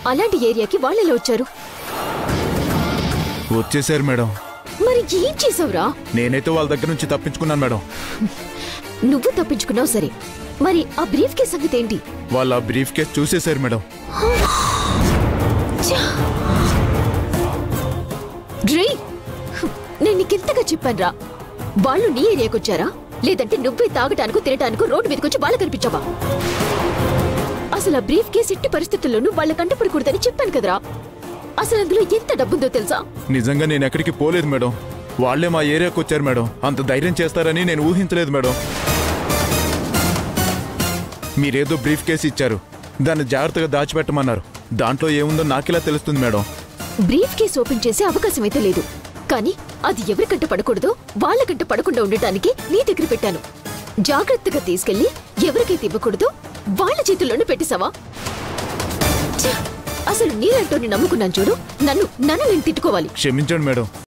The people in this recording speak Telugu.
అలాంటి ఏరియాకి వాళ్ళెలా వచ్చారు? వచ్చేసారు మేడం. మరి ఏం చేసావురా? నేనైతే వాళ్ళ దగ్గర నుంచి తప్పించుకున్నాను మేడం. నువ్వు తప్పించుకున్నావు సరే, మరి ఆ బ్రీఫ్ కేస్ సంగతి ఏంటి? వాళ్ళు ఆ బ్రీఫ్ కేస్ చూసేశారు మేడం. డ్రీ, నేను నీకెంతగా చెప్పానురా, వాళ్ళు నీ ఏరియాకి వచ్చారా లేదంటే నువ్వే తాగటానికి తినటానికి రోడ్డు మీదకొచ్చి వాళ్ళ కనిపించావా? అసలు ఆ బ్రీఫ్ కేస్ ఎట్టి పరిస్థితుల్లోనూ వాళ్ళ కంటపడకూడదని చెప్పాను కదరా. అసలు అందులో ఎంత డబ్బుందో తెలుసా? నిజంగా నేను ఎక్కడికి పోలేదు మేడం. వాళ్లే మా ఏరియాకి వచ్చారు మేడం. అంత ధైర్యం చేస్తారని నేను ఊహించలేదు మేడం. మీరేదో బ్రీఫ్ కేసు ఇచ్చారు, దాన్ని జాగ్రత్తగా దాచిపెట్టమన్నారు. దాంట్లో ఏముందో నాకిలా తెలుస్తుంది మేడం. బ్రీఫ్ కేసు ఓపెన్ చేసే అవకాశం అయితే లేదు, కానీ అది ఎవరికంట పడకూడదో వాళ్ళకంట పడకుండా ఉండటానికి నీ దగ్గర పెట్టాను. జాగ్రత్తగా తీసుకెళ్లి ఎవరికైతే ఇవ్వకూడదో వాళ్ళ చేతుల్లోనే పెట్టేశావా? అసలు నీలాంటోని నమ్ముకున్నాను చూడు, నన్ను నేను తిట్టుకోవాలి. క్షమించండి మేడం.